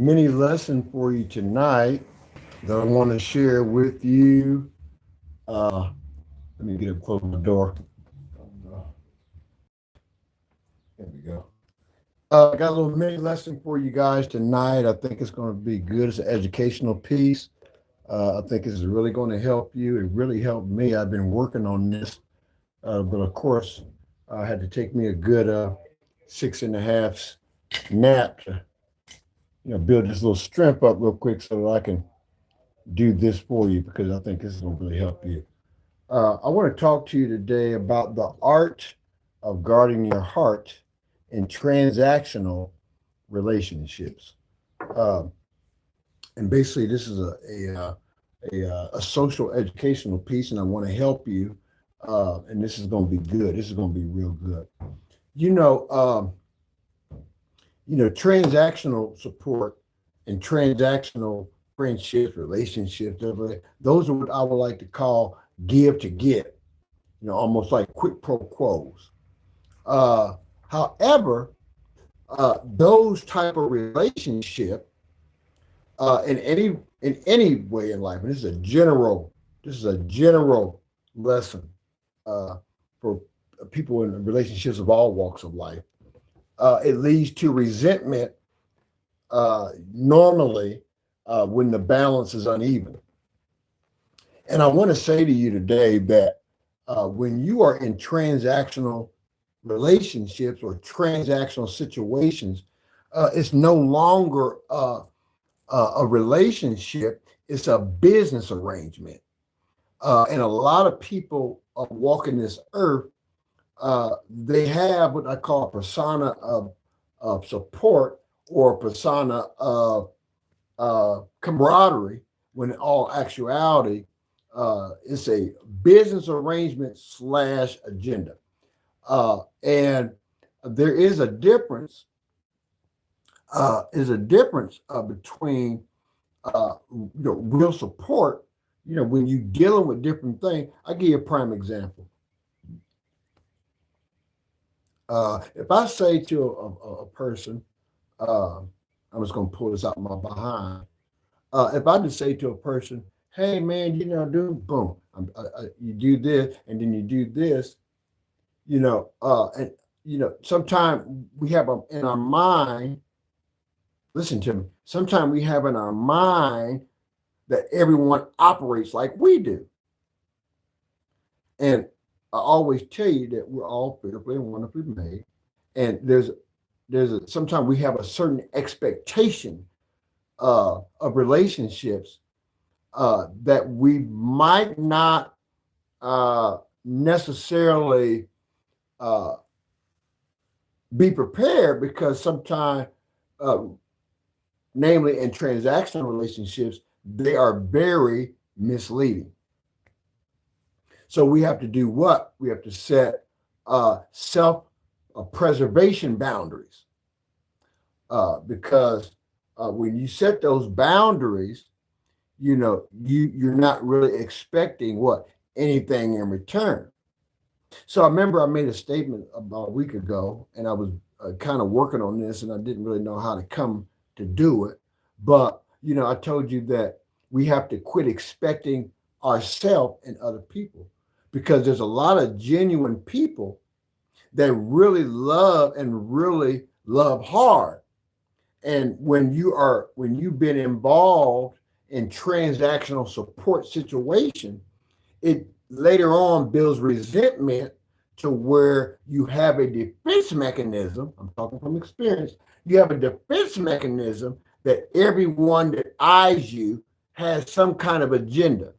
mini lesson for you tonight that I want to share with you. Uh, Let me get up close my door. There we go. I got a little mini lesson for you guys tonight. I think it's going to be good. It's an educational piece. I think it's really going to help you. It really helped me. I've been working on this, but of course, I had to take me a good 6.5 nap to build this little strength up real quick so that I can do this for you because I think this is going to really help you. I want to talk to you today about the art of guarding your heart in transactional relationships. Uh, and basically, this is a social educational piece, and I want to help you. And this is going to be good. This is going to be real good. You know, um, transactional support and transactional friendships, relationships, those are what I would like to call give to get, almost like quick pro quos. However, those type of relationship in any way in life, and this is a general lesson for people in relationships of all walks of life. It leads to resentment normally when the balance is uneven. And I want to say to you today that when you are in transactional relationships or transactional situations, it's no longer a relationship, it's a business arrangement. And a lot of people walking this earth, they have what I call a persona of support or a persona of camaraderie, when in all actuality, it's a business arrangement / agenda. And there is a difference between real support. When you're dealing with different things. I'll give you a prime example. If I say to a person, I'm just going to pull this out of my behind. If I just say to a person, hey man, dude, boom, you do this and then you do this, and sometimes we have in our mind, listen to me, sometimes we have in our mind that everyone operates like we do. And I always tell you that we're all fearfully and wonderfully made. And sometimes we have a certain expectation of relationships that we might not necessarily be prepared, because sometimes, namely in transactional relationships, they are very misleading. So we have to do what? We have to set self preservation boundaries, because when you set those boundaries, you're not really expecting what? Anything in return. So I remember I made a statement about a week ago, and I was kind of working on this, and I didn't really know how to come to do it. But I told you that we have to quit expecting ourselves and other people, because there's a lot of genuine people that really love and really love hard. And when you've been involved in transactional support situation, it later on builds resentment to where you have a defense mechanism. I'm talking from experience. You have a defense mechanism that everyone that eyes you has some kind of agenda,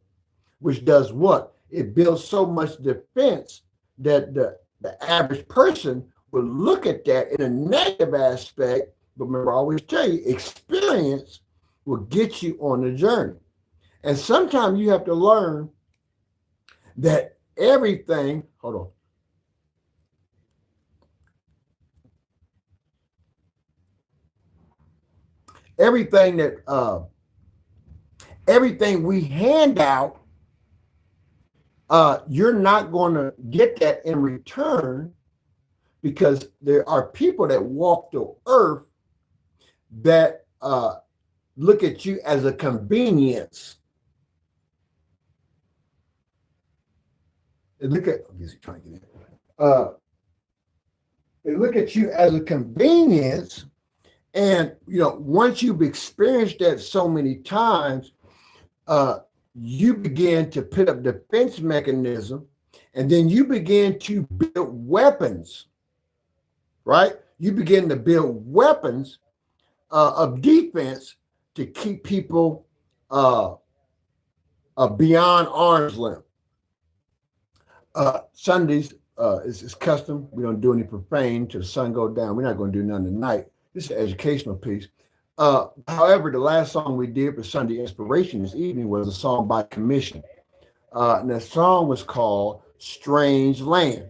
which does what? It builds so much defense that the average person will look at that in a negative aspect. But remember, I always tell you, experience will get you on the journey. And sometimes you have to learn that everything, hold on. Everything we hand out, you're not going to get that in return, because there are people that walk the earth that look at you as a convenience. They look at, I guess he's trying to get in. They look at you as a convenience. And, once you've experienced that so many times, you begin to put up defense mechanism, and then you begin to build weapons, right? You begin to build weapons of defense to keep people beyond arm's length. Sundays is custom. We don't do any profane till the sun go down. We're not going to do none tonight. This is an educational piece. However, the last song we did for Sunday Inspiration this evening was a song by Commission. And the song was called Strange Land.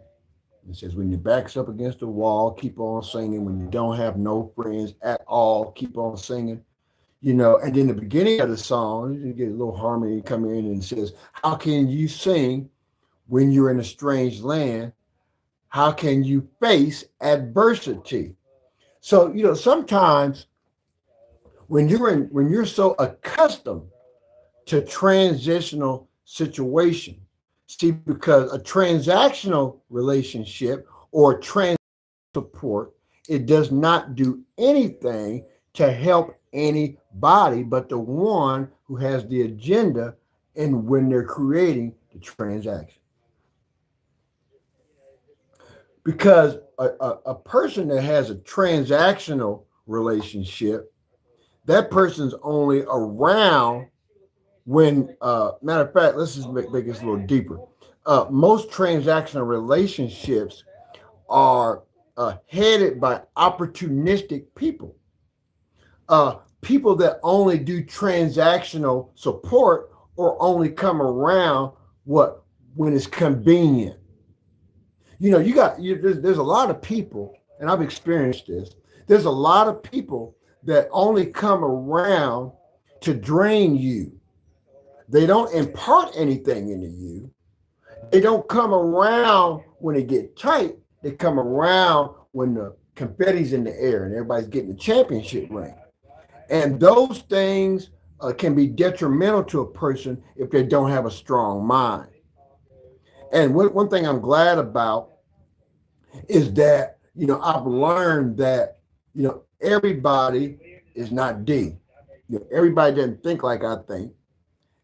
It says, when your back's up against the wall, keep on singing. When you don't have no friends at all, keep on singing. And then the beginning of the song, you get a little harmony come in and it says, how can you sing when you're in a strange land? How can you face adversity? So, sometimes when you're so accustomed to transitional situation, see, because a transactional relationship or trans support, it does not do anything to help anybody but the one who has the agenda and when they're creating the transaction. Because a person that has a transactional relationship, that person's only around when, matter of fact, let's just make this a little deeper. Most transactional relationships are headed by opportunistic people. People that only do transactional support or only come around when it's convenient. There's a lot of people, and I've experienced this. There's a lot of people that only come around to drain you. They don't impart anything into you. They don't come around when it get tight. They come around when the confetti's in the air and everybody's getting the championship ring. And those things can be detrimental to a person if they don't have a strong mind. And one thing I'm glad about is that, I've learned that, everybody is not D. Everybody doesn't think like I think.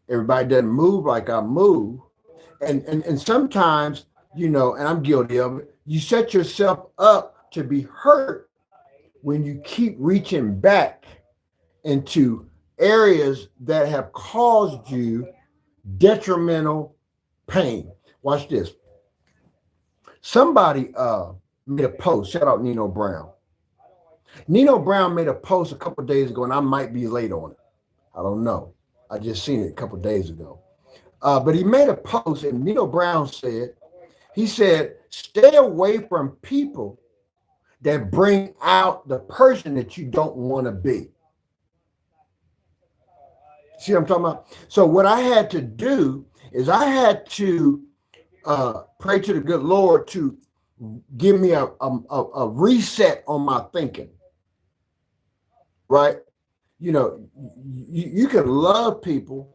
Everybody doesn't move like I move. And sometimes, and I'm guilty of it, you set yourself up to be hurt when you keep reaching back into areas that have caused you detrimental pain. Watch this. Somebody made a post. Shout out Nino Brown. Nino Brown made a post a couple of days ago, and I might be late on it. I don't know. I just seen it a couple of days ago. But he made a post, and Nino Brown said, stay away from people that bring out the person that you don't want to be. See what I'm talking about? So what I had to do is I had to pray to the good Lord to give me a reset on my thinking, right? You can love people,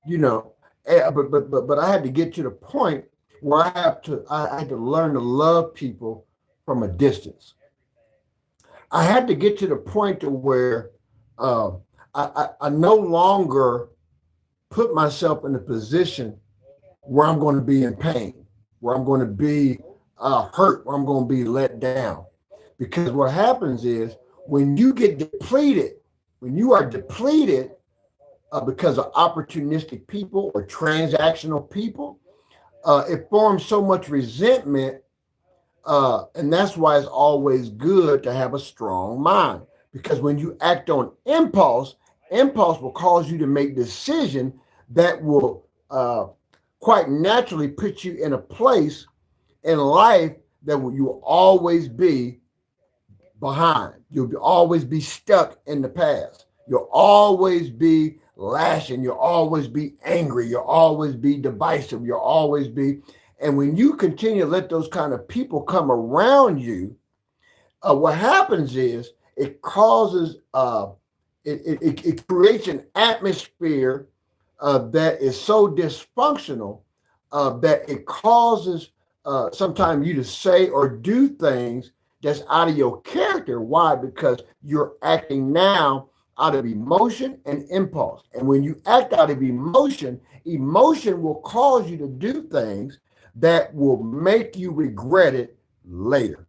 but I had to get to the point where I had to learn to love people from a distance. I had to get to the point to where I no longer put myself in a position where I'm going to be in pain, where I'm going to be hurt, where I'm going to be let down. Because what happens is when you get depleted, when you are depleted because of opportunistic people or transactional people, it forms so much resentment. And that's why it's always good to have a strong mind. Because when you act on impulse will cause you to make decisions that will quite naturally put you in a place in life that you will always be behind. You'll always be stuck in the past. You'll always be lashing. You'll always be angry. You'll always be divisive. You'll always be. And when you continue to let those kind of people come around you, what happens is it causes it creates an atmosphere that is so dysfunctional that it causes sometimes you to say or do things that's out of your character. Why? Because you're acting now out of emotion and impulse. And when you act out of emotion, emotion will cause you to do things that will make you regret it later.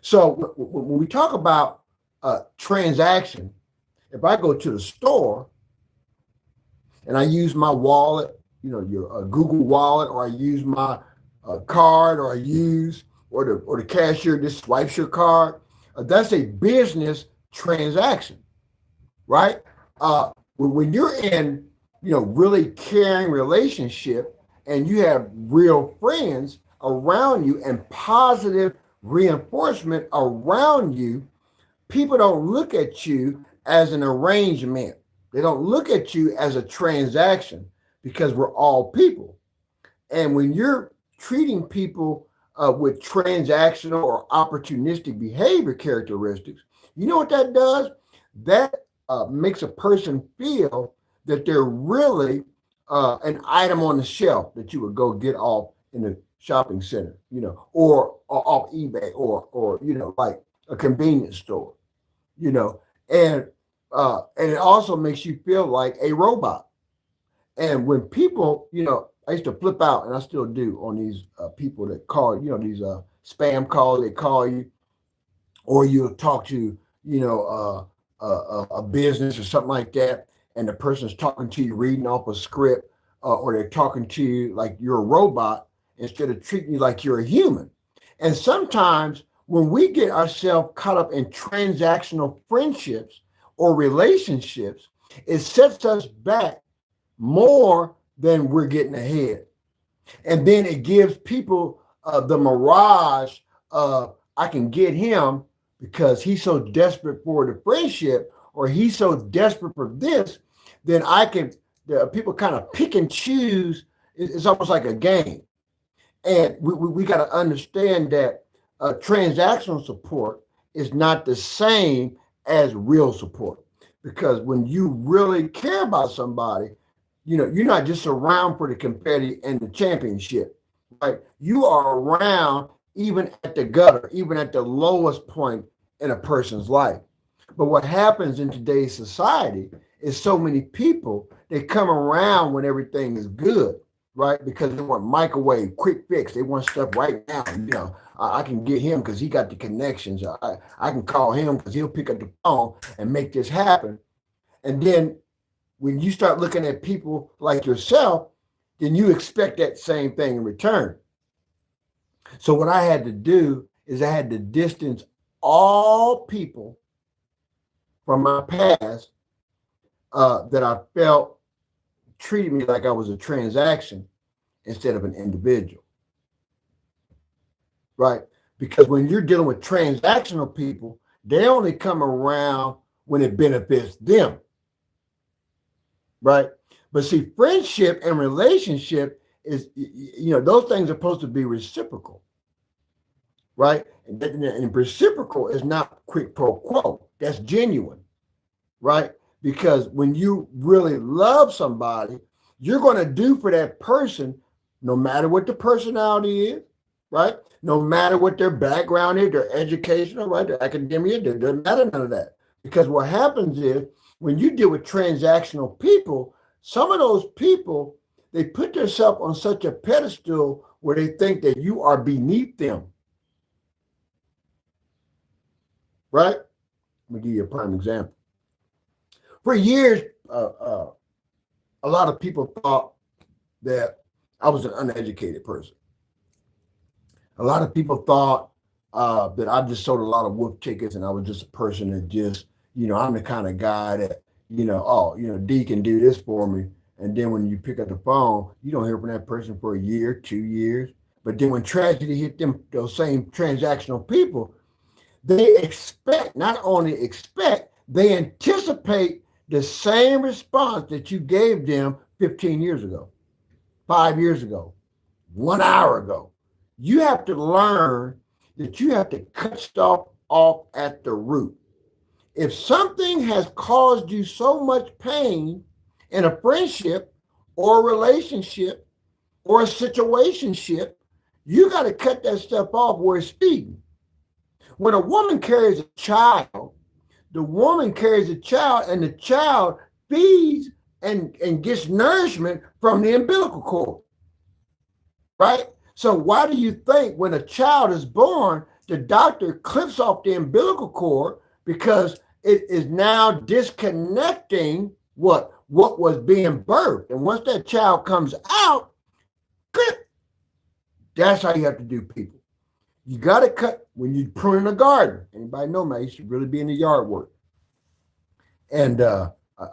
So when we talk about transaction, if I go to the store and I use my wallet, your Google wallet, or I use my card, or I use or the cashier just swipes your card, that's a business transaction, right? When you're in, really caring relationship and you have real friends around you and positive reinforcement around you, people don't look at you as an arrangement. They don't look at you as a transaction because we're all people. And when you're treating people with transactional or opportunistic behavior characteristics, you know what that does? That makes a person feel that they're really an item on the shelf that you would go get off in the shopping center, or off eBay, or like a convenience store, you know, and and it also makes you feel like a robot. And when people, I used to flip out, and I still do, on these people that call, these spam calls. They call you, or you'll talk to, a business or something like that, and the person's talking to you, reading off a script, or they're talking to you like you're a robot instead of treating you like you're a human. And sometimes when we get ourselves caught up in transactional friendships or relationships, it sets us back more than we're getting ahead. And then it gives people the mirage of, I can get him because he's so desperate for the friendship, or he's so desperate for this, then I can, people kind of pick and choose. It's almost like a game. And we got to understand that transactional support is not the same as real support. Because when you really care about somebody, you're not just around for the confetti and the championship, right? You are around even at the gutter, even at the lowest point in a person's life. But what happens in today's society is so many people, they come around when everything is good, right? Because they want microwave, quick fix. They want stuff right now. I can get him because he got the connections. I can call him because he'll pick up the phone and make this happen. And then when you start looking at people like yourself, then you expect that same thing in return. So what I had to do is I had to distance all people from my past that I felt treated me like I was a transaction instead of an individual, right? Because when you're dealing with transactional people, they only come around when it benefits them, right? But see, friendship and relationship is, those things are supposed to be reciprocal, right? And reciprocal is not quid pro quo. That's genuine, right? Because when you really love somebody, you're going to do for that person, no matter what the personality is, right? No matter what their background is, their educational, right? Their academia, it doesn't matter, none of that. Because what happens is when you deal with transactional people, some of those people, they put themselves on such a pedestal where they think that you are beneath them, right? Let me give you a prime example. For years, a lot of people thought that I was an uneducated person. A lot of people thought that I just sold a lot of wolf tickets and I was just a person that just, I'm the kind of guy that, D can do this for me. And then when you pick up the phone, you don't hear from that person for a year, 2 years. But then when tragedy hit them, those same transactional people, they expect, not only expect, they anticipate the same response that you gave them 15 years ago, 5 years ago, 1 hour ago. You have to learn that you have to cut stuff off at the root. If something has caused you so much pain in a friendship or a relationship or a situationship, you got to cut that stuff off where it's feeding. When a woman carries a child, the woman carries a child, and the child feeds and gets nourishment from the umbilical cord, right? So why do you think when a child is born, the doctor clips off the umbilical cord? Because it is now disconnecting what was being birthed. And once that child comes out, clip. That's how you have to do people. You got to cut when you prune a garden. Anybody know me? I used to really be in the yard work. And I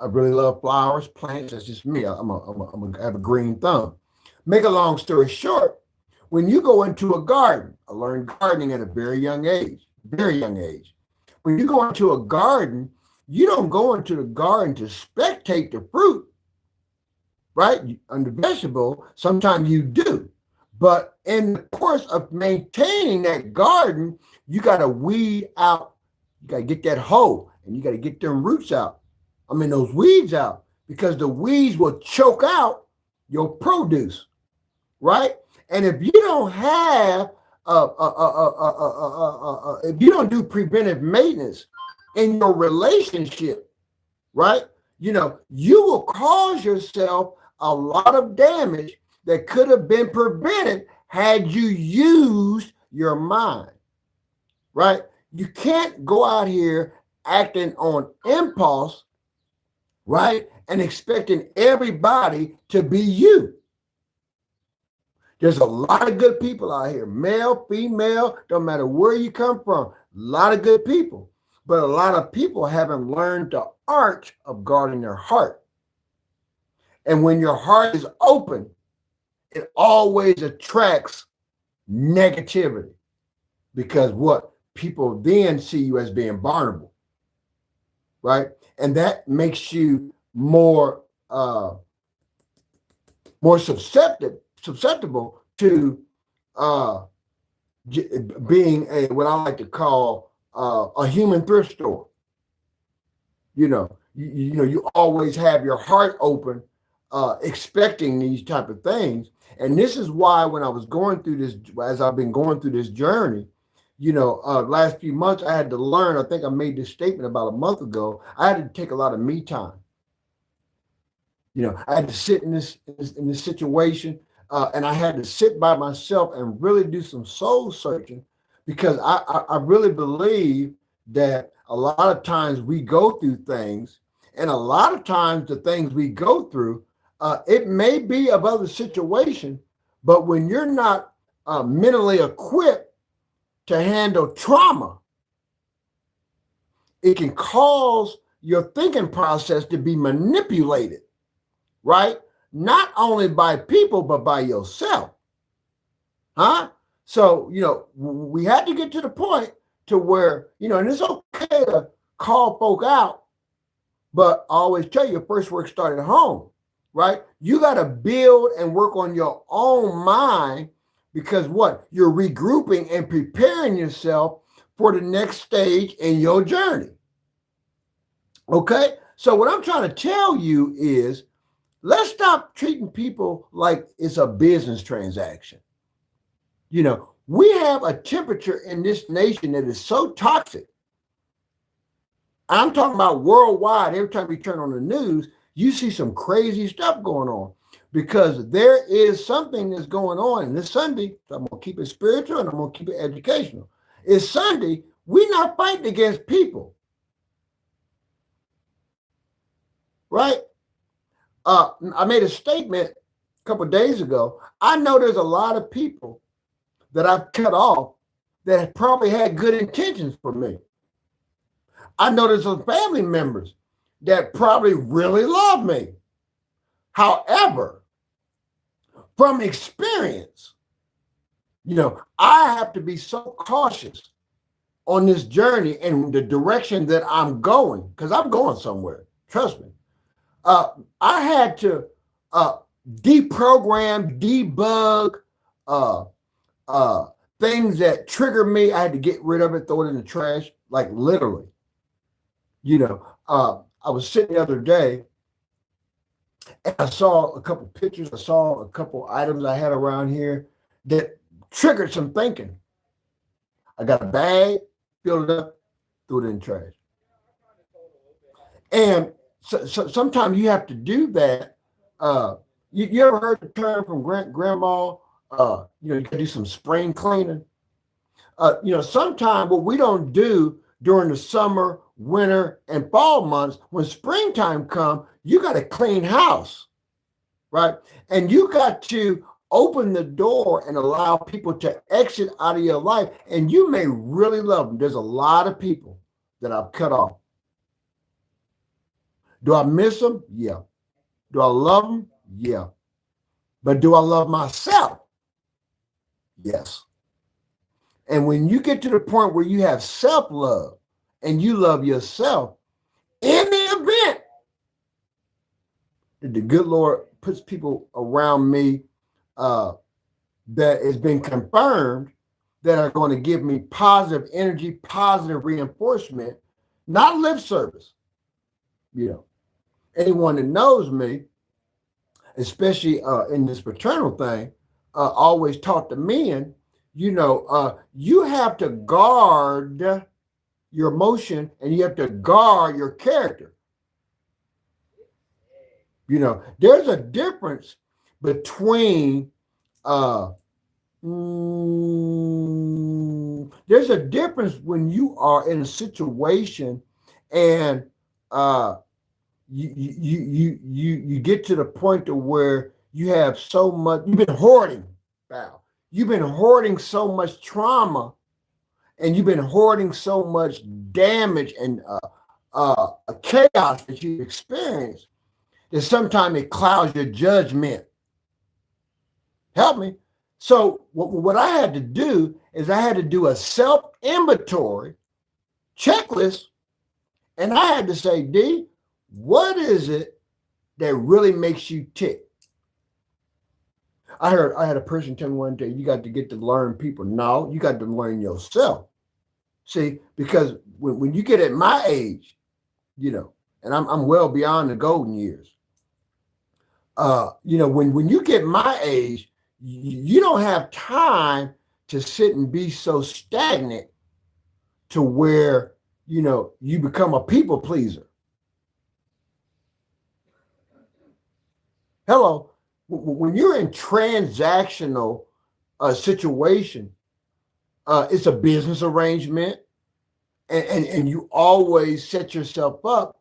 really love flowers, plants. That's just me. I'm a have a green thumb. Make a long story short, when you go into a garden, I learned gardening at a very young age, very young age. When you go into a garden, you don't go into the garden to spectate the fruit, right? On the vegetable, sometimes you do. But in the course of maintaining that garden, you got to weed out. You got to get that hoe and you got to get them roots out. I mean, those weeds out, because the weeds will choke out your produce, right? And if you don't have, if you don't do preventive maintenance in your relationship, right? You know, you will cause yourself a lot of damage that could have been prevented had you used your mind, right? You can't go out here acting on impulse, right? And expecting everybody to be you. There's a lot of good people out here, male, female, don't matter where you come from, a lot of good people. But a lot of people haven't learned the art of guarding their heart. And when your heart is open, it always attracts negativity, because what? People then see you as being vulnerable, right? And that makes you more susceptible to being what I like to call a human thrift store. You know, you always have your heart open, expecting these type of things. And this is why when I was going through this, as I've been going through this journey, last few months, I had to learn. I think I made this statement about a month ago. I had to take a lot of me time. I had to sit in this situation, and I had to sit by myself and really do some soul searching, because I really believe that a lot of times we go through things, and a lot of times the things we go through, it may be of other situation, but when you're not mentally equipped to handle trauma, it can cause your thinking process to be manipulated, right? Not only by people, but by yourself. Huh? So, we had to get to the point to where, and it's okay to call folk out, but I always tell you, your first work started at home, right? You got to build and work on your own mind, because what? You're regrouping and preparing yourself for the next stage in your journey. Okay? So what I'm trying to tell you is, let's stop treating people like it's a business transaction. We have a temperature in this nation that is so toxic. I'm talking about worldwide. Every time you turn on the news, you see some crazy stuff going on, because there is something that's going on. And this Sunday, so I'm going to keep it spiritual and I'm going to keep it educational. It's Sunday. We're not fighting against people, right? I made a statement a couple of days ago. I know there's a lot of people that I've cut off that probably had good intentions for me. I know there's some family members that probably really love me. However, from experience, I have to be so cautious on this journey and the direction that I'm going, because I'm going somewhere. Trust me. I had to deprogram, debug things that trigger me. I had to get rid of it, throw it in the trash, like literally. I was sitting the other day and I saw a couple pictures. I saw a couple items I had around here that triggered some thinking. I got a bag, filled it up, threw it in the trash. And sometimes you have to do that. Uh, you ever heard the term from grandma? You got to do some spring cleaning. Sometimes what we don't do during the summer, winter, and fall months, when springtime comes, you got to clean house, right? And you got to open the door and allow people to exit out of your life. And you may really love them. There's a lot of people that I've cut off. Do I miss them? Yeah. Do I love them? Yeah. But do I love myself? Yes. And when you get to the point where you have self-love and you love yourself, in the event that the good Lord puts people around me that has been confirmed that are going to give me positive energy, positive reinforcement, not lip service. Anyone that knows me, especially in this paternal thing, always taught the men, you have to guard your emotion and you have to guard your character. There's a difference between there's a difference when you are in a situation and you get to the point to where you have so much, you've been hoarding, Val. You've been hoarding so much trauma and you've been hoarding so much damage and chaos that you've experienced that sometimes it clouds your judgment. Help me. So what I had to do is I had to do a self-inventory checklist, and I had to say, D, what is it that really makes you tick? I had a person tell me one day, you got to get to learn people. No, you got to learn yourself. See, because when you get at my age, and I'm well beyond the golden years. When you get my age, you don't have time to sit and be so stagnant to where, you become a people pleaser. Hello. When you're in transactional situation, it's a business arrangement, and you always set yourself up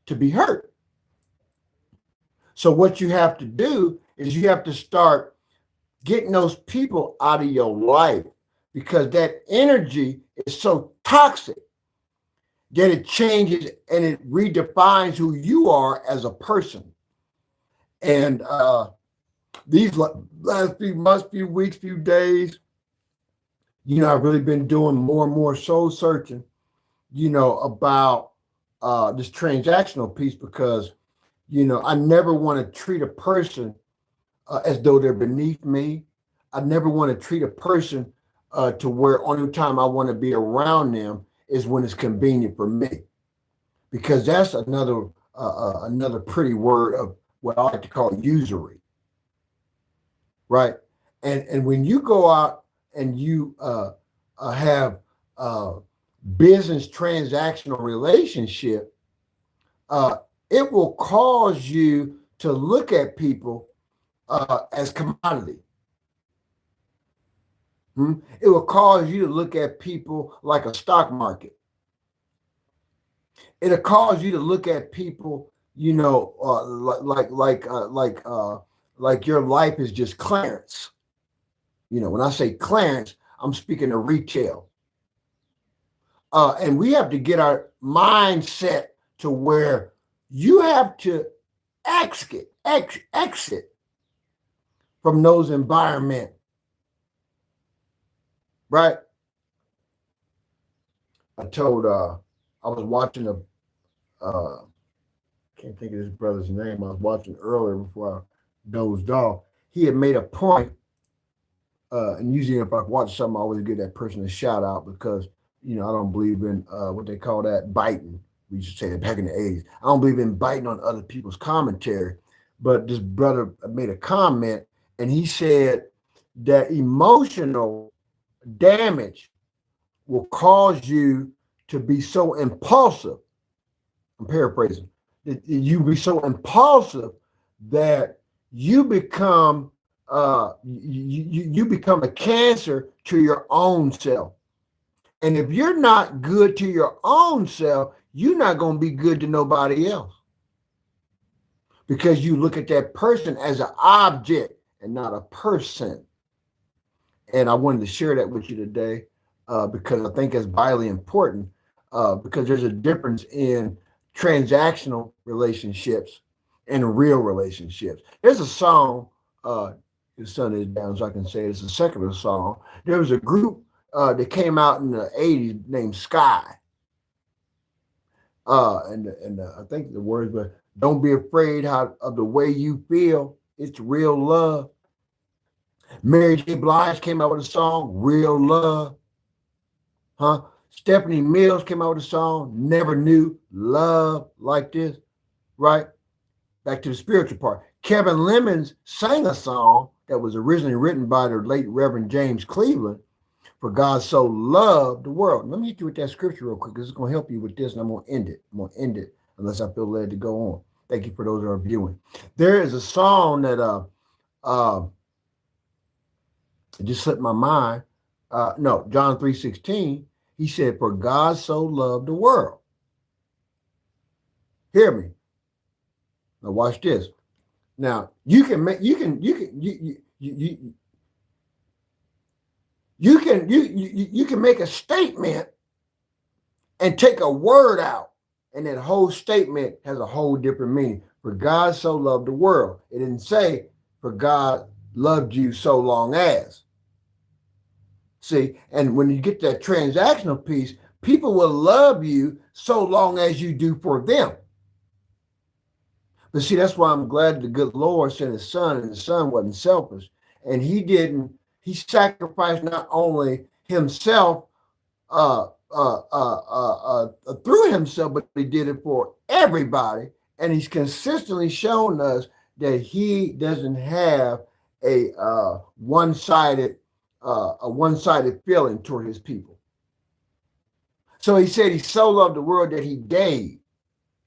to be hurt. So what you have to do is you have to start getting those people out of your life because that energy is so toxic that it changes and it redefines who you are as a person. And these last few months, few weeks, few days, I've really been doing more and more soul searching, about this transactional piece because, I never want to treat a person as though they're beneath me. I never want to treat a person to where only time I want to be around them is when it's convenient for me, because that's another pretty word of what I like to call usury. Right. And when you go out and you have business transactional relationship, it will cause you to look at people as commodity. It will cause you to look at people like a stock market. It'll cause you to look at people, like your life is just clearance. When I say clearance, I'm speaking of retail. And we have to get our mindset to where you have to exit from those environments. Right? I was watching can't think of his brother's name. I was watching earlier before I dozed off. He had made a point, and usually if I watch something, I always give that person a shout out because, I don't believe in what they call that biting. We used to say that back in the 80s. I don't believe in biting on other people's commentary, but this brother made a comment and he said that emotional damage will cause you to be so impulsive. I'm paraphrasing. That you be so impulsive that you become you become a cancer to your own self. And if you're not good to your own self, you're not going to be good to nobody else because you look at that person as an object and not a person. And I wanted to share that with you today because I think it's vitally important because there's a difference in transactional relationships and real relationships. There's a song, the sun is down, so I can say it's a secular song. There was a group that came out in the 80s named Sky. And I think the words were, don't be afraid of the way you feel. It's real love. Mary J. Blige came out with a song, Real Love. Huh? Stephanie Mills came out with a song, Never Knew Love Like This. Right? Back to the spiritual part. Kevin Lemons sang a song that was originally written by the late Reverend James Cleveland, For God So Loved the World. Let me hit you with that scripture real quick because it's going to help you with this, and I'm going to end it. I'm going to end it unless I feel led to go on. Thank you for those who are viewing. There is a song that it just slipped my mind. No, John 3:16. He said, "For God so loved the world." Hear me. Now watch this. Now you can make a statement and take a word out, and that whole statement has a whole different meaning. For God so loved the world. It didn't say, for God loved you so long as. See, and when you get that transactional piece, people will love you so long as you do for them. But see, that's why I'm glad the good Lord sent his son, and the son wasn't selfish. And he sacrificed not only himself through himself, but he did it for everybody. And he's consistently shown us that he doesn't have a one-sided feeling toward his people. So he said he so loved the world that he gave.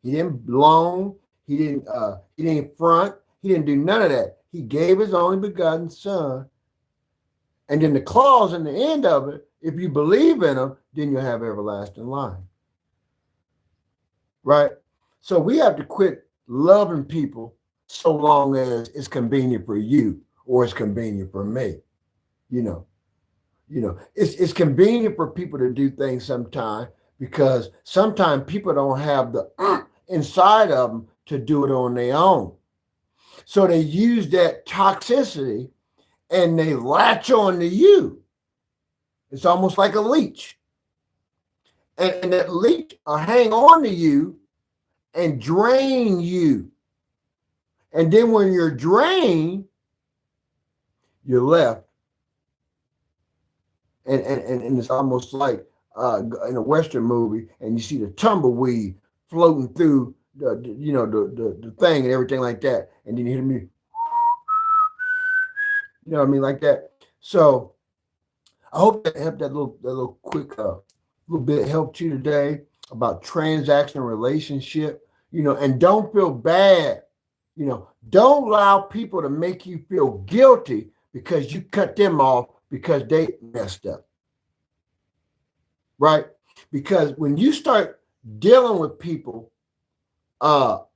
He didn't loan. He didn't front. He didn't do none of that. He gave his only begotten son. And then the clause in the end of it, if you believe in him, then you'll have everlasting life. Right? So we have to quit loving people so long as it's convenient for you or it's convenient for me. You know, it's convenient for people to do things sometimes because sometimes people don't have the inside of them to do it on their own. So they use that toxicity and they latch on to you. It's almost like a leech. And that leech will hang on to you and drain you. And then when you're drained, you're left. And it's almost like in a Western movie, and you see the tumbleweed floating through the thing and everything like that. And then you hear me, you know what I mean, like that. So I hope that helped, that little quick little bit helped you today about transactional relationship, and don't feel bad. Don't allow people to make you feel guilty because you cut them off because they messed up. Right? Because when you start dealing with people on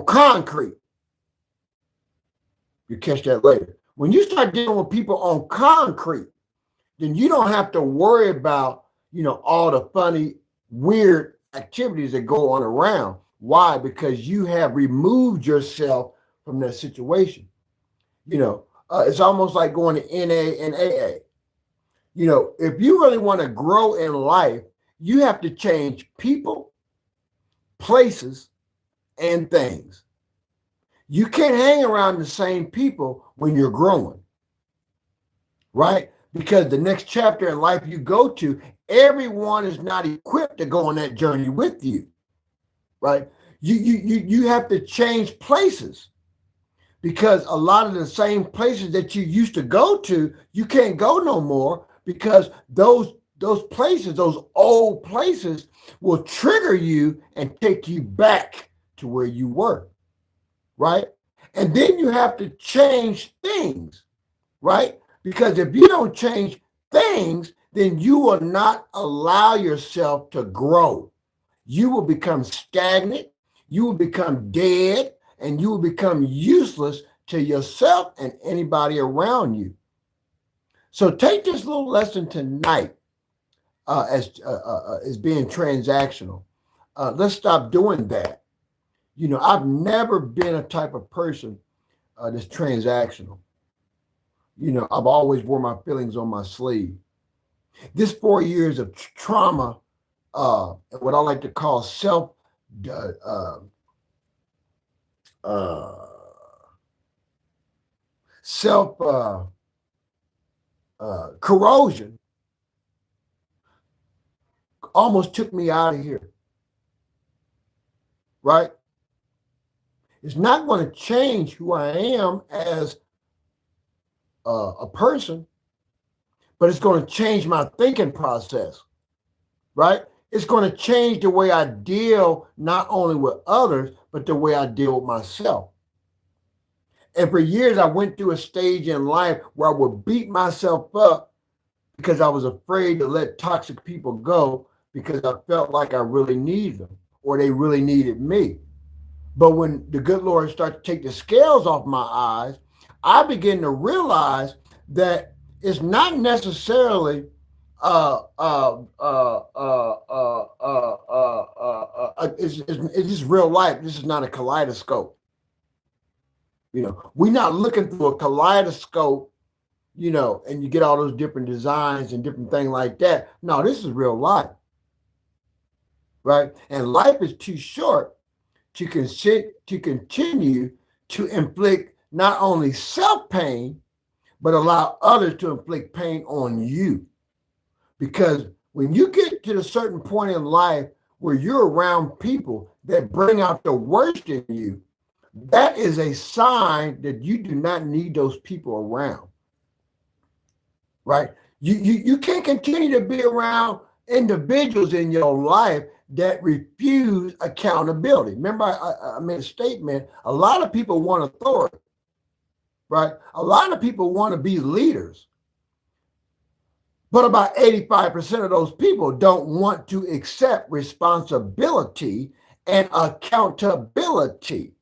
concrete, you catch that later. When you start dealing with people on concrete, then you don't have to worry about, all the funny, weird activities that go on around. Why? Because you have removed yourself from that situation. It's almost like going to NA and AA. If you really want to grow in life, you have to change people, places, and things. You can't hang around the same people when you're growing, right? Because the next chapter in life you go to, everyone is not equipped to go on that journey with you, right? You have to change places, because a lot of the same places that you used to go to, you can't go no more, because those places, those old places, will trigger you and take you back to where you were, right? And then you have to change things, right? Because if you don't change things, then you will not allow yourself to grow. You will become stagnant, you will become dead, and you will become useless to yourself and anybody around you. So take this little lesson tonight as being transactional. Let's stop doing that. I've never been a type of person that's transactional. I've always wore my feelings on my sleeve. This 4 years of trauma, what I like to call uh, uh, self corrosion, almost took me out of here, right? It's not going to change who I am as a person, but it's going to change my thinking process, right? It's going to change the way I deal not only with others, but the way I deal with myself. And for years, I went through a stage in life where I would beat myself up because I was afraid to let toxic people go, because I felt like I really needed them or they really needed me. But when the good Lord started to take the scales off my eyes, I began to realize that it's not necessarily it's just real life. This is not a kaleidoscope. We're not looking through a kaleidoscope, and you get all those different designs and different things like that. No, this is real life, right? And life is too short to continue to inflict not only self-pain, but allow others to inflict pain on you. Because when you get to a certain point in life where you're around people that bring out the worst in you, that is a sign that you do not need those people around, right? You can't continue to be around individuals in your life that refuse accountability. Remember, I made a statement. A lot of people want authority, right? A lot of people want to be leaders. But about 85% of those people don't want to accept responsibility and accountability.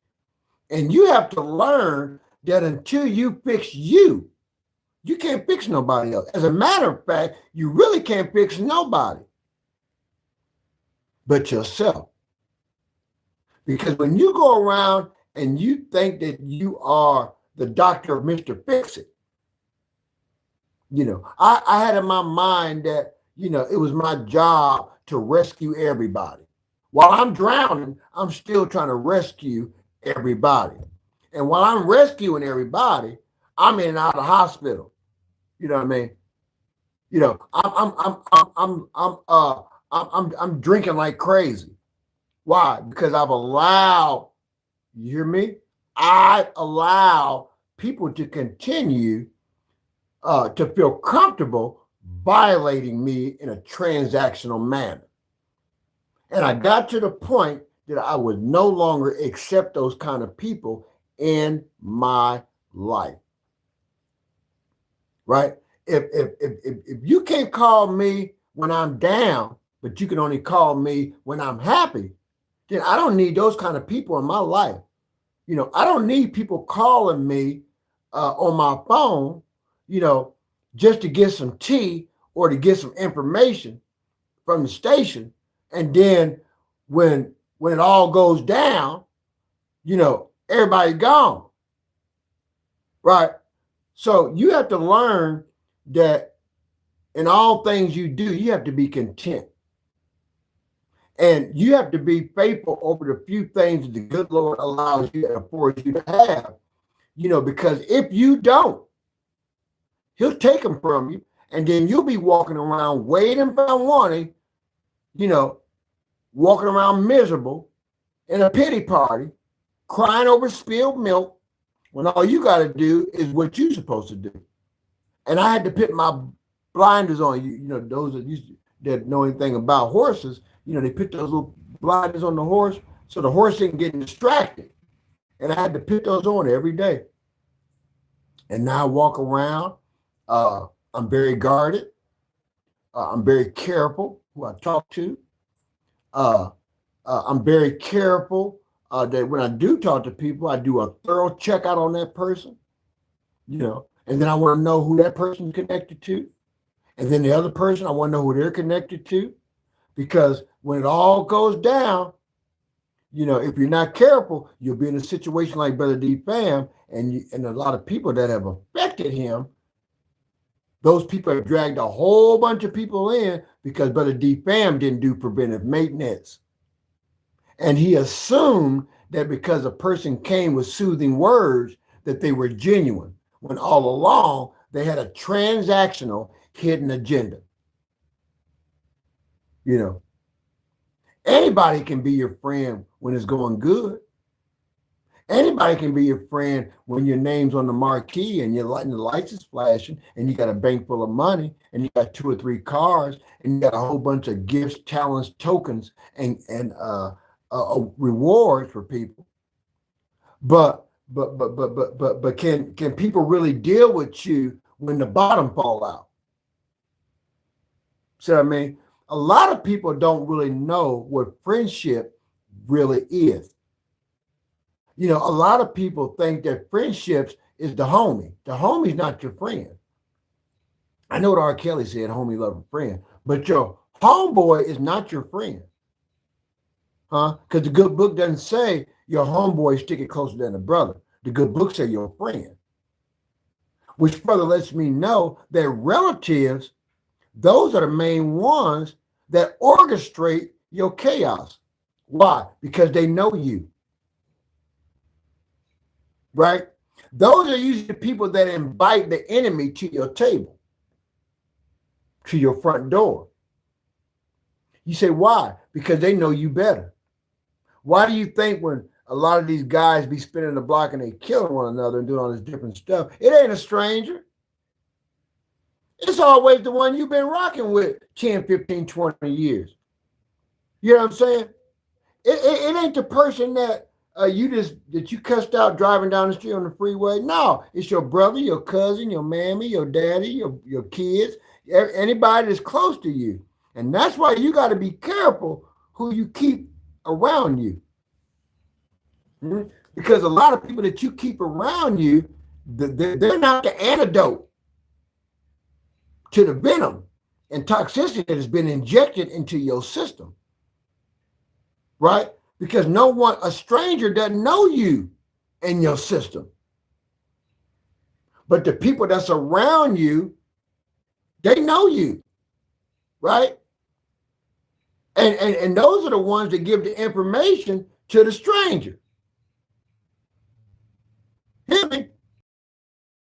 And you have to learn that until you fix you, you can't fix nobody else. As a matter of fact, you really can't fix nobody but yourself. Because when you go around and you think that you are the doctor of Mr. Fix-It, I had in my mind that, it was my job to rescue everybody. While I'm drowning, I'm still trying to rescue everybody. And while I'm rescuing everybody, I'm in and out of the hospital. You know what I mean? I'm drinking like crazy. Why? Because I've allowed, you hear me? I allow people to continue to feel comfortable violating me in a transactional manner. And I got to the point that I would no longer accept those kind of people in my life. Right? If you can't call me when I'm down, but you can only call me when I'm happy, then I don't need those kind of people in my life. I don't need people calling me on my phone, just to get some tea or to get some information from the station. And then when it all goes down, everybody's gone. Right? So you have to learn that in all things you do, you have to be content. And you have to be faithful over the few things that the good Lord allows you and affords you to have. Because if you don't, He'll take them from you. And then you'll be walking around waiting for wanting, you know, walking around miserable in a pity party, crying over spilled milk, when all you got to do is what you're supposed to do. And I had to put my blinders on. Those that know anything about horses, they put those little blinders on the horse so the horse didn't get distracted. And I had to put those on every day. And now I walk around. I'm very guarded. I'm very careful who I talk to. I'm very careful that when I do talk to people, I do a thorough checkout on that person, and then I want to know who that person's connected to. And then the other person, I want to know who they're connected to. Because when it all goes down, if you're not careful, you'll be in a situation like Brother D. Pham, and a lot of people that have affected him. Those people have dragged a whole bunch of people in because Brother D. Pham didn't do preventive maintenance. And he assumed that because a person came with soothing words that they were genuine, when all along they had a transactional hidden agenda. Anybody can be your friend when it's going good. Anybody can be your friend when your name's on the marquee and the lights is flashing and you got a bank full of money and you got 2 or 3 cars and you got a whole bunch of gifts, talents, tokens, and rewards for people. But can people really deal with you when the bottom fall out? So I mean, a lot of people don't really know what friendship really is. A lot of people think that friendships is the homie. The homie's not your friend. I know what R. Kelly said, homie love a friend, but your homeboy is not your friend. Because the good book doesn't say your homeboy stick it closer than a brother. The good book say your friend. Which further lets me know that relatives, those are the main ones that orchestrate your chaos. Why? Because they know you. Right? Those are usually the people that invite the enemy to your table, to your front door. You say, why? Because they know you better. Why do you think when a lot of these guys be spinning the block and they killing one another and doing all this different stuff, it ain't a stranger. It's always the one you've been rocking with 10, 15, 20 years. You know what I'm saying? It ain't the person that you cussed out driving down the street on the freeway. No, it's your brother, your cousin, your mammy, your daddy, your kids, anybody that's close to you. And that's why you got to be careful who you keep around you. Because a lot of people that you keep around you, they're not the antidote to the venom and toxicity that has been injected into your system. Right? Because a stranger doesn't know you in your system. But the people that's around you, they know you. Right? And those are the ones that give the information to the stranger. Hear me?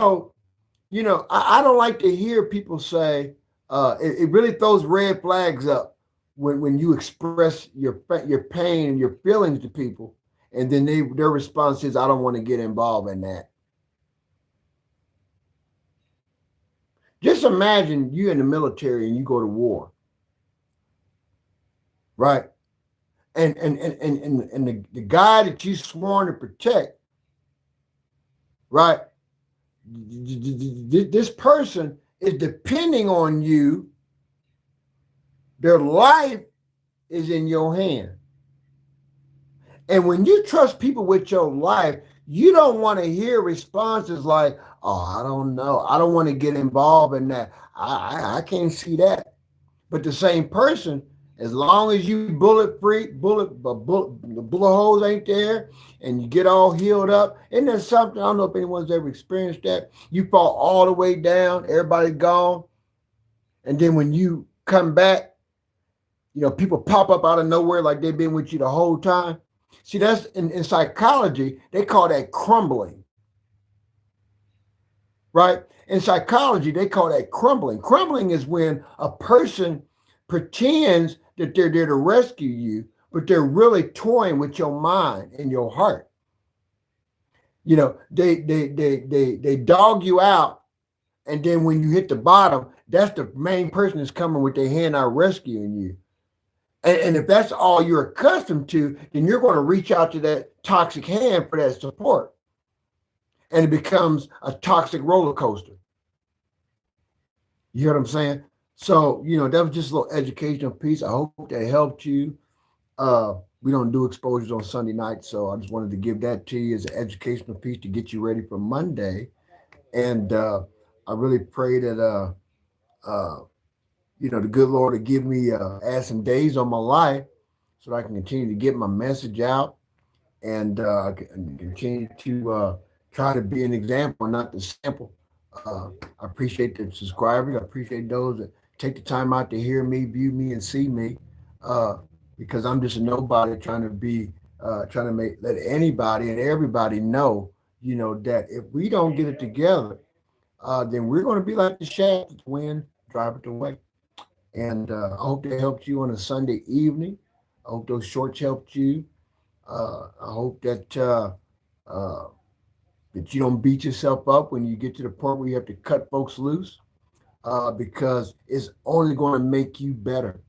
So, I don't like to hear people say, it really throws red flags up when you express your pain and your feelings to people, and then their response is, I don't want to get involved in that. Just imagine you in the military and you go to war. Right? And the guy that you sworn to protect, right? This person is depending on you. Their life is in your hand. And when you trust people with your life, you don't want to hear responses like, oh, I don't know. I don't want to get involved in that. I can't see that. But the same person, as long as you bullet-free, the bullet holes ain't there, and you get all healed up, and there's something, I don't know if anyone's ever experienced that. You fall all the way down, everybody's gone, and then when you come back, people pop up out of nowhere like they've been with you the whole time. See, that's in psychology, they call that crumbling. right? In psychology, they call that crumbling. Crumbling is when a person pretends that they're there to rescue you, but they're really toying with your mind and your heart. They dog you out, and then when you hit the bottom, that's the main person that's coming with their hand out rescuing you. And if that's all you're accustomed to, then you're going to reach out to that toxic hand for that support. And it becomes a toxic roller coaster. You hear what I'm saying? So, that was just a little educational piece. I hope that helped you. We don't do exposures on Sunday night, so I just wanted to give that to you as an educational piece to get you ready for Monday. And I really pray that uh, the good Lord to give me add some days on my life so that I can continue to get my message out and continue to try to be an example, not the sample. I appreciate the subscribers. I appreciate those that take the time out to hear me, view me, and see me, uh, because I'm just a nobody trying to let anybody and everybody know, that if we don't get it together, then we're going to be like the shaft that's wind, drive it away. And I hope that helped you on a Sunday evening. I hope those shorts helped you. I hope uh, that you don't beat yourself up when you get to the point where you have to cut folks loose, because it's only going to make you better.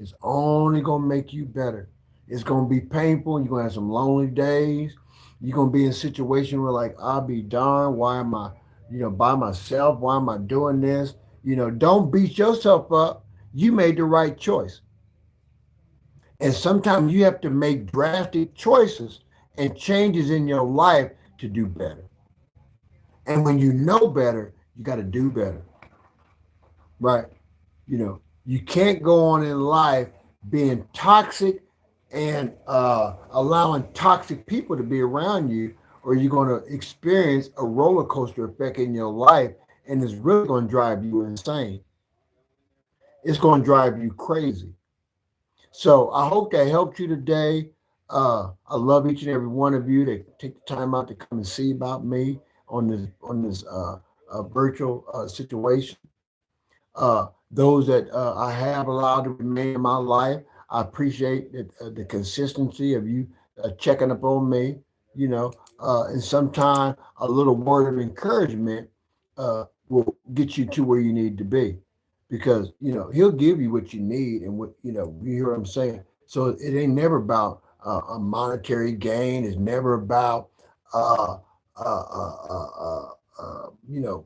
It's only going to make you better. It's going to be painful. You're going to have some lonely days. You're going to be in a situation where, like, I'll be darned. Why am I, by myself? Why am I doing this? Don't beat yourself up. You made the right choice. And sometimes you have to make drastic choices and changes in your life to do better. And when you know better, you got to do better, right? You can't go on in life being toxic and allowing toxic people to be around you, or you're going to experience a roller coaster effect in your life, and it's really going to drive you insane. It's going to drive you crazy. So I hope that helped you today. I love each and every one of you that take the time out to come and see about me on this virtual situation. Those that I have allowed to remain in my life, I appreciate the consistency of you checking up on me. And sometimes a little word of encouragement will get you to where you need to be, because he'll give you what you need, and what you hear what I'm saying. So it ain't never about a monetary gain. It's never about uh, uh, uh, uh,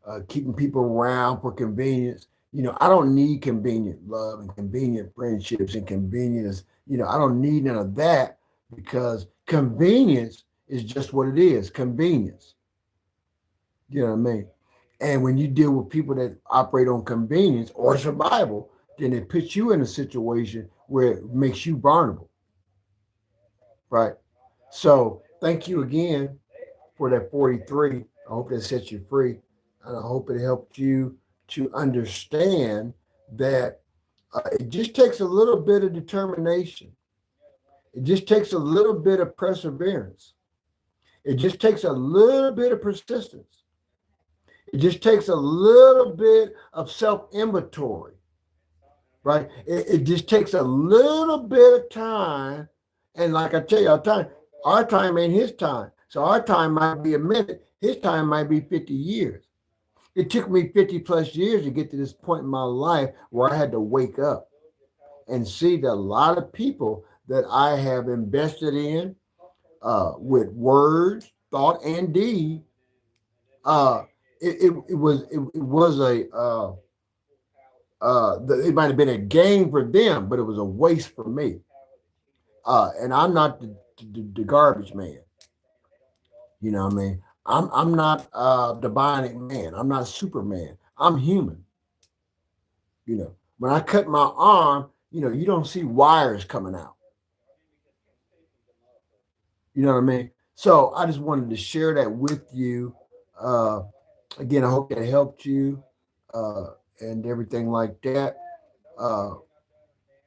uh, keeping people around for convenience. I don't need convenient love and convenient friendships and convenience. I don't need none of that, because convenience is just what it is, convenience. You know what I mean? And when you deal with people that operate on convenience or survival, then it puts you in a situation where it makes you vulnerable, right? So thank you again for that 43. I hope that sets you free. And I hope it helped you to understand that it just takes a little bit of determination. It just takes a little bit of perseverance. It just takes a little bit of persistence. It just takes a little bit of self inventory, right? It just takes a little bit of time. And like I tell you all the time, our time ain't his time. So our time might be a minute, his time might be 50 years. It took me 50 plus years to get to this point in my life where I had to wake up and see that a lot of people that I have invested in with words, thought, and deed, uh, it was it might have been a gain for them, but it was a waste for me. And I'm not the garbage man. You know what I mean? I'm not the bionic man. I'm not Superman. I'm human. When I cut my arm, you don't see wires coming out. You know what I mean? So I just wanted to share that with you. Uh, Again, I hope that helped you uh, and everything like that. Uh,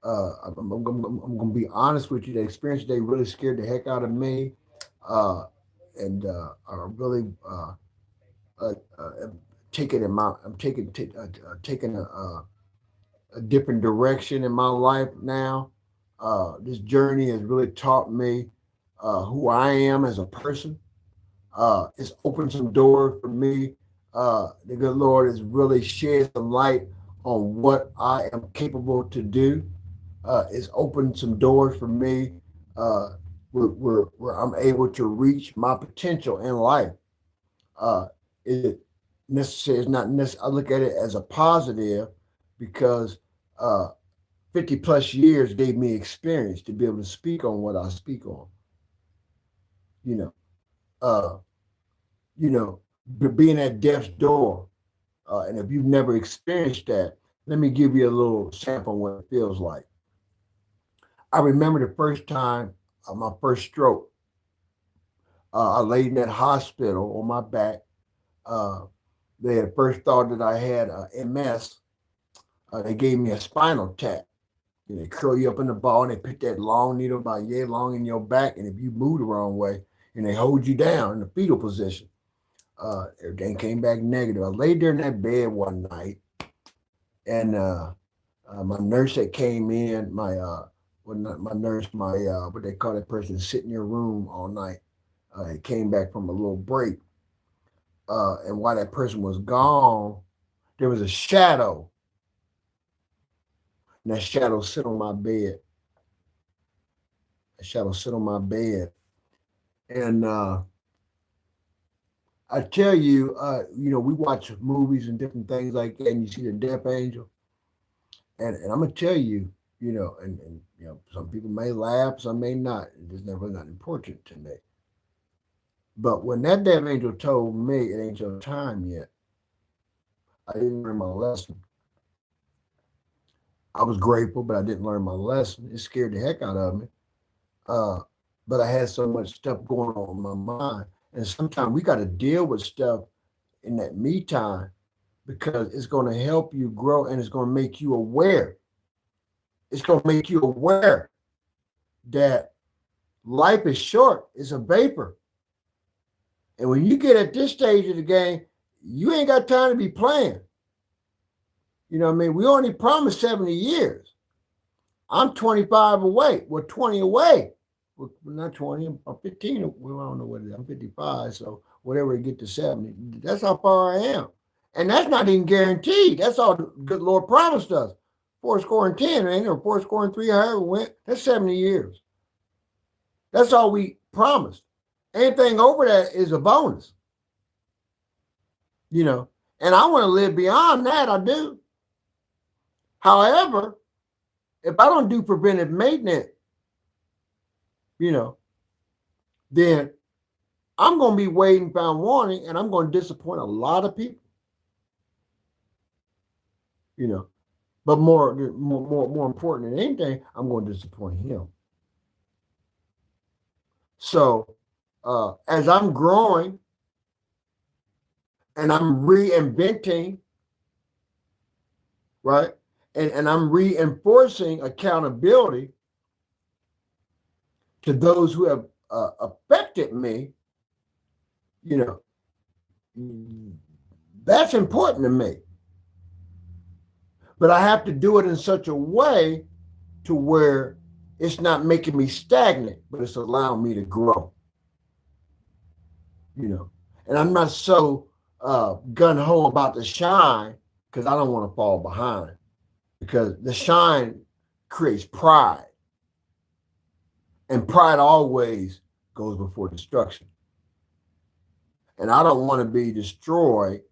I'm going to be honest with you. The experience today really scared the heck out of me. Uh, and I really taking I'm taking a different direction in my life now. This journey has really taught me who I am as a person. It's opened some doors for me. The good Lord has really shed some light on what I am capable to do. It's opened some doors for me where I'm able to reach my potential in life. Uh, it necessary? It's not necessary. I look at it as a positive because uh, 50 plus years gave me experience to be able to speak on what I speak on. You know, uh, being at death's door. And if you've never experienced that, let me give you a little sample of what it feels like. I remember the first time, my first stroke. I laid in that hospital on my back. Uh, they had first thought that I had MS. They gave me a spinal tap. They curl you up in the ball and they put that long needle about yay long in your back. And if you move the wrong way, and they hold you down in the fetal position, everything came back negative. I laid there in that bed one night, and my nurse that came in, well, not my nurse, what they call that person sit in your room all night. It came back from a little break, and while that person was gone, there was a shadow, and that shadow sit on my bed. That shadow sit on my bed, and I tell you, we watch movies and different things like that, and you see the death angel, and I'm gonna tell you, and some people may laugh, some may not. It's never not important to me. But when that death angel told me it ain't your time yet, I didn't learn my lesson. I was grateful, but I didn't learn my lesson. It scared the heck out of me. Uh, but I had so much stuff going on in my mind, and sometimes we got to deal with stuff in that me time because it's going to help you grow and it's going to make you aware. It's going to make you aware that life is short. It's a vapor. And when you get at this stage of the game, you ain't got time to be playing. You know what I mean? We only promised 70 years. I'm 25 away. We're 20 away. Well, not 20, I'm 15. Well, I don't know what it is. I'm 55. So whatever it get to 70, that's how far I am. And that's not even guaranteed. That's all the good Lord promised us. Four score and 10, ain't or four score and 3, however it went. That's 70 years. That's all we promised. Anything over that is a bonus. And I want to live beyond that. I do. However, if I don't do preventive maintenance, then I'm going to be waiting found wanting, and I'm going to disappoint a lot of people. But more important than anything, I'm going to disappoint him. So as I'm growing and I'm reinventing, right, and I'm reinforcing accountability to those who have affected me, that's important to me. But I have to do it in such a way to where it's not making me stagnant, but it's allowing me to grow. And I'm not so gun-ho about the shine because I don't want to fall behind, because the shine creates pride, and pride always goes before destruction. And I don't want to be destroyed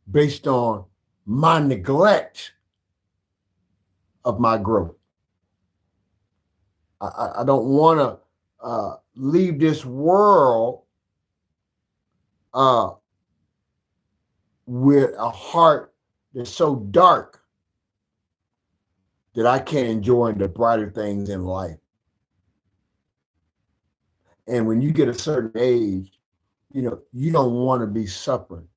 based on my neglect of my growth. I don't want to leave this world with a heart that's so dark that I can't enjoy the brighter things in life. And when you get a certain age, you don't want to be suffering.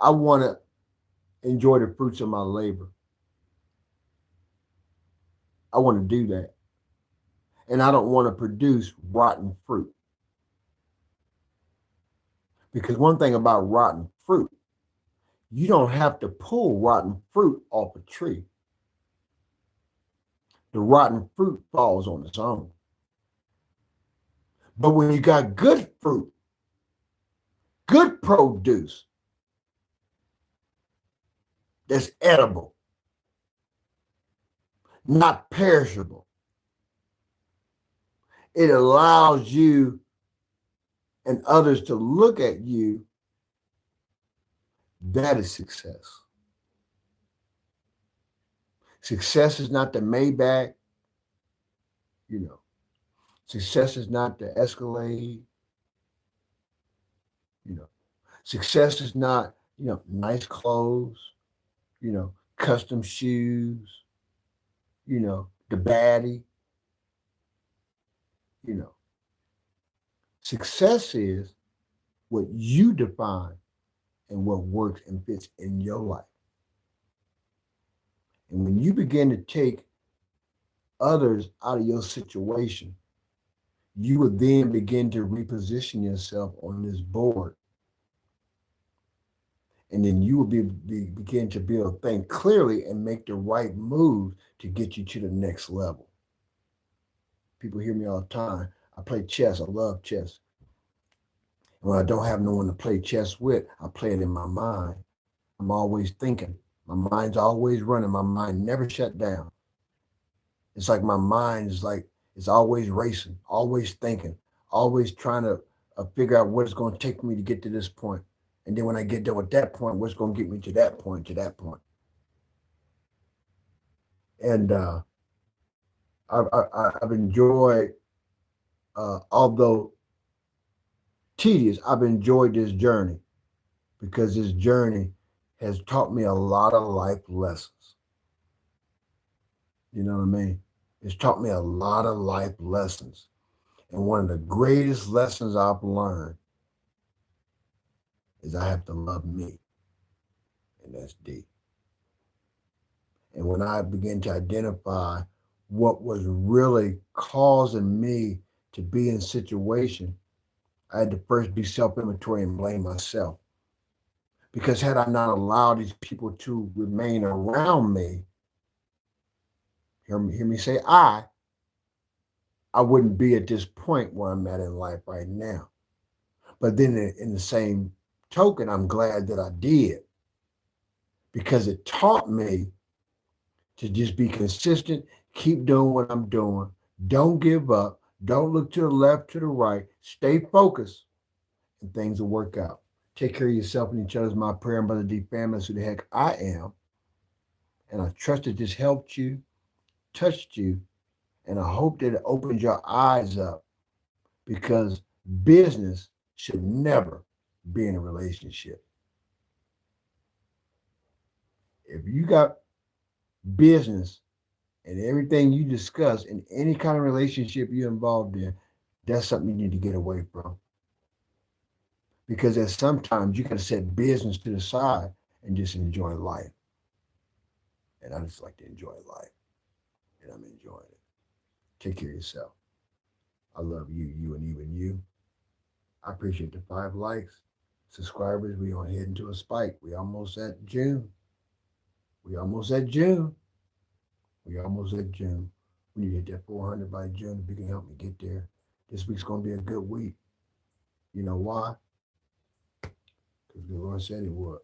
I want to enjoy the fruits of my labor. I want to do that. And I don't want to produce rotten fruit. Because one thing about rotten fruit, you don't have to pull rotten fruit off a tree. The rotten fruit falls on its own. But when you got good fruit, good produce that's edible, not perishable, it allows you and others to look at you. That is success. Success is not the Maybach, you know. Success is not the Escalade, you know. Success is not, nice clothes, custom shoes, the baddie, you know. Success is what you define and what works and fits in your life. And when you begin to take others out of your situation, you will then begin to reposition yourself on this board. And then you will begin to be able to think clearly and make the right move to get you to the next level. People hear me all the time. I play chess. I love chess. And when I don't have no one to play chess with, I play it in my mind. I'm always thinking. My mind's always running. My mind never shut down. It's like my mind is like, it's always racing, always thinking, always trying to figure out what it's going to take me to get to this point. And then when I get done with that point, what's going to get me to that point, to that point. And I've enjoyed, although tedious, I've enjoyed this journey because this journey has taught me a lot of life lessons. You know what I mean? It's taught me a lot of life lessons. And one of the greatest lessons I've learned is I have to love me. And that's deep. And when I began to identify what was really causing me to be in a situation, I had to first be self-inventory and blame myself. Because had I not allowed these people to remain around me, hear me say I wouldn't be at this point where I'm at in life right now. But then in the same token, I'm glad that I did because it taught me to just be consistent, keep doing what I'm doing, don't give up, don't look to the left, to the right, stay focused, and things will work out. Take care of yourself and each other is my prayer. And Brother D family, that's who the heck I am. And I trust that this helped you, touched you, and I hope that it opens your eyes up because business should never be in a relationship. If you got business and everything you discuss in any kind of relationship you're involved in, that's something you need to get away from. Because there's sometimes you can set business to the side and just enjoy life. And I just like to enjoy life. And I'm enjoying it. Take care of yourself. I love you, and even you. I appreciate the 5 likes. Subscribers, we are heading to a spike. We almost at June. We almost at June. We almost at June. We need to hit that 400 by June if you can help me get there. This week's going to be a good week. You know why? Because the Lord said he would.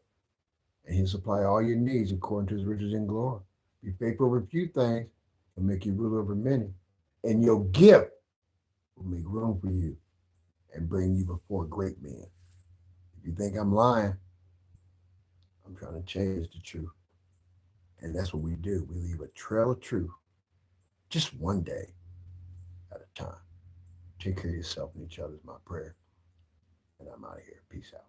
And he'll supply all your needs according to his riches and glory. Be faithful over a few things and make you rule over many. And your gift will make room for you and bring you before great men. If you think I'm lying, I'm trying to change the truth. And that's what we do. We leave a trail of truth just one day at a time. Take care of yourself and each other is my prayer. And I'm out of here. Peace out.